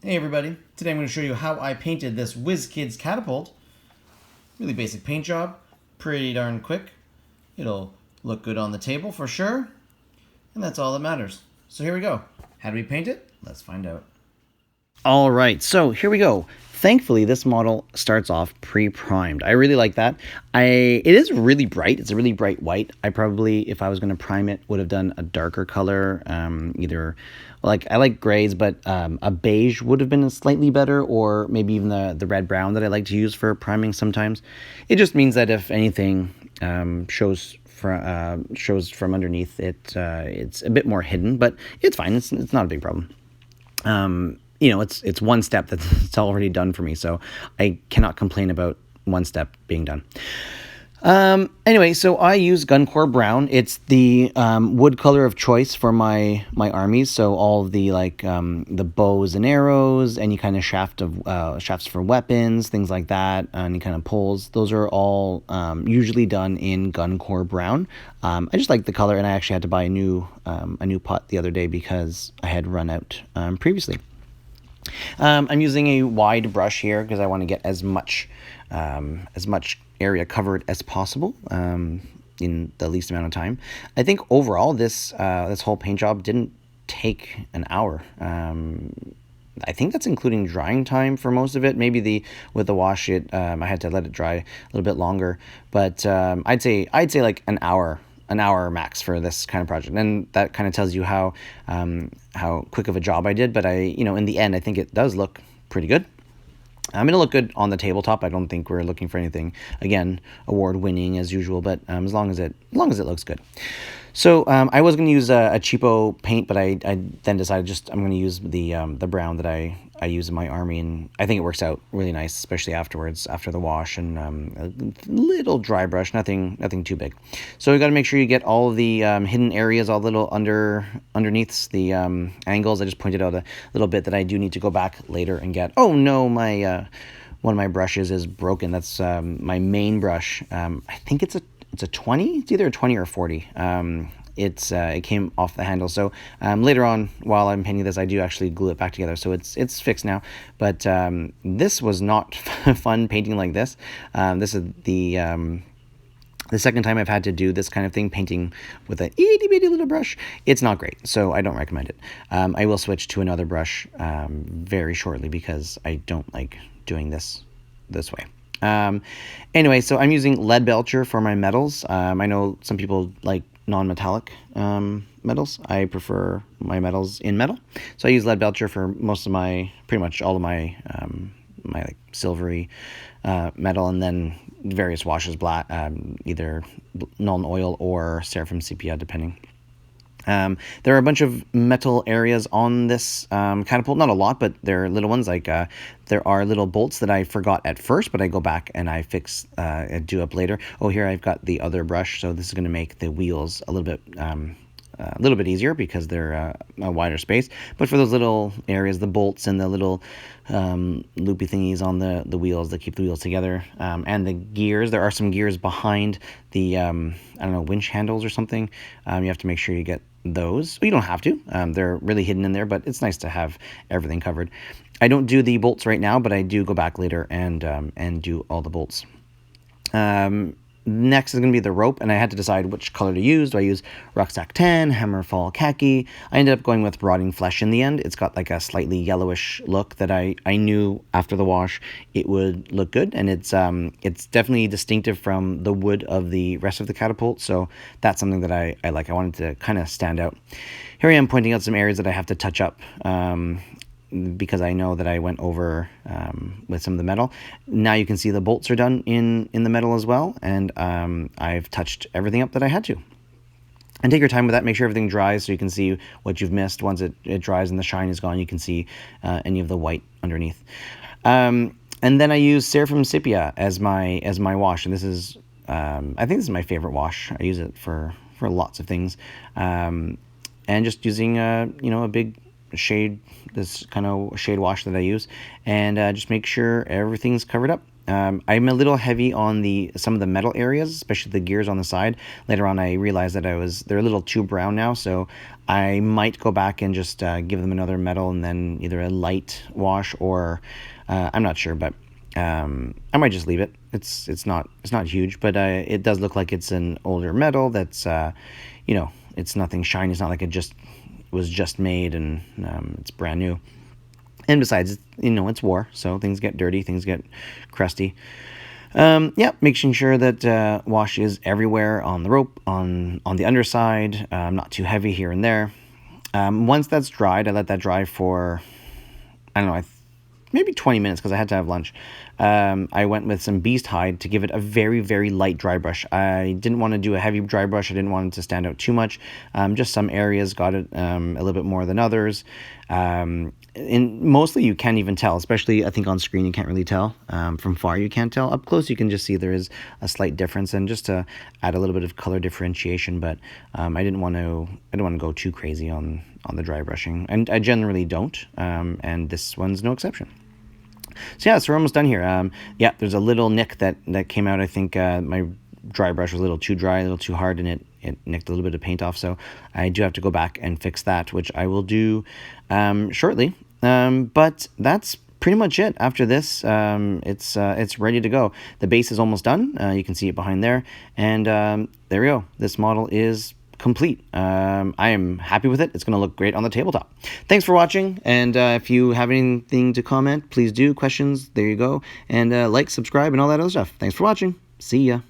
Hey everybody, today I'm going to show you how I painted this Wizkids Catapult. Really basic paint job, pretty darn quick. It'll look good on the table for sure, and that's all that matters. So here we go. How do we paint it? Let's find out. All right, so here we go. Thankfully, this model starts off pre-primed. I really like that. It is really bright. It's a really bright white. I probably, if I was going to prime it, would have done a darker color. Either, like, I like grays, but a beige would have been slightly better, or maybe even the red-brown that I like to use for priming sometimes. It just means that if anything shows from underneath, it's a bit more hidden, but it's fine. It's not a big problem. It's one step that's already done for me, so I cannot complain about one step being done. Anyway, so I use Guncore Brown. It's the wood color of choice for my armies. So all of the the bows and arrows, any kind of shafts for weapons, things like that, any kind of poles. Those are all usually done in Guncore Brown. I just like the color, and I actually had to buy a new pot the other day because I had run out previously. I'm using a wide brush here because I want to get as much area covered as possible in the least amount of time. I think overall this whole paint job didn't take an hour. I think that's including drying time for most of it. Maybe with the wash, I had to let it dry a little bit longer, but I'd say like an hour max for this kind of project, and that kind of tells you how quick of a job I did. But in the end, I think it does look pretty good. It'll look good on the tabletop. I don't think we're looking for anything, again, award-winning as usual, but as long as it looks good. So I was going to use a cheapo paint, but I then decided I'm going to use the brown that I use in my army, and I think it works out really nice, especially afterwards, after the wash, and a little dry brush, nothing too big. So you got to make sure you get all of the hidden areas, all the little underneaths, the angles. I just pointed out a little bit that I do need to go back later and get. Oh no, my one of my brushes is broken. That's my main brush. I think it's a 20. It's either a 20 or a 40. It came off the handle. So later on, while I'm painting this, I do actually glue it back together. So it's fixed now. But this was not fun painting like this. This is the second time I've had to do this kind of thing, painting with a itty bitty little brush. It's not great, so I don't recommend it. I will switch to another brush very shortly because I don't like doing this way. Anyway, so I'm using lead belcher for my metals. I know some people like non-metallic metals. I prefer my metals in metal, so I use lead belcher for pretty much all of my my silvery metal, and then various washes, black, either Nuln Oil or Seraphim Sepia, depending. There are a bunch of metal areas on this catapult. Not a lot, but there are little ones. Like there are little bolts that I forgot at first, but I go back and I do up later. Oh, here I've got the other brush, so this is going to make the wheels a little bit easier because they're a wider space. But for those little areas, the bolts and the little loopy thingies on the wheels that keep the wheels together, and the gears, there are some gears behind the I don't know, winch handles or something. You have to make sure you get those. You don't have to. They're really hidden in there, but it's nice to have everything covered. I don't do the bolts right now, but I do go back later and do all the bolts. Next is going to be the rope, and I had to decide which color to use. Do I use Rucksack Tan, Hammerfall Khaki? I ended up going with Rotting Flesh in the end. It's got like a slightly yellowish look that I knew after the wash it would look good, and it's definitely distinctive from the wood of the rest of the catapult, so that's something that I like. I wanted to kind of stand out. Here I am pointing out some areas that I have to touch up, because I know that I went over with some of the metal. Now you can see the bolts are done in the metal as well, and I've touched everything up that I had to. And take your time with that. Make sure everything dries so you can see what you've missed. Once it dries and the shine is gone, you can see any of the white underneath. And then I use Seraphim Sepia as my wash, and this is I think this is my favorite wash. I use it for lots of things, and just using a big shade, this kind of shade wash that I use, and just make sure everything's covered up. I'm a little heavy on some of the metal areas, especially the gears on the side. Later on, I realized that they're a little too brown now, so I might go back and just give them another metal and then either a light wash or I'm not sure, but I might just leave it. It's not huge, but it does look like it's an older metal that's it's nothing shiny. It's not like it was just made and it's brand new. And besides, it's war, so things get dirty, things get crusty. Yeah, making sure that wash is everywhere on the rope, on the underside, not too heavy here and there. Once that's dried, I let that dry for, I don't know, maybe 20 minutes because I had to have lunch. I went with some beast hide to give it a very, very light dry brush. I didn't want to do a heavy dry brush. I didn't want it to stand out too much. Just some areas got it a little bit more than others. And mostly you can't even tell, especially I think on screen you can't really tell. From far you can't tell. Up close you can just see there is a slight difference, and just to add a little bit of color differentiation. But I didn't want to go too crazy on the dry brushing, and I generally don't. And this one's no exception. So yeah, so we're almost done here. Yeah, there's a little nick that came out. I think my dry brush was a little too dry, a little too hard, and it nicked a little bit of paint off. So I do have to go back and fix that, which I will do shortly. But that's pretty much it. After this, it's ready to go. The base is almost done. You can see it behind there, and there we go. This model is complete. I am happy with it. It's going to look great on the tabletop. Thanks for watching, and if you have anything to comment, please do. Questions, there you go. And like, subscribe, and all that other stuff. Thanks for watching. See ya.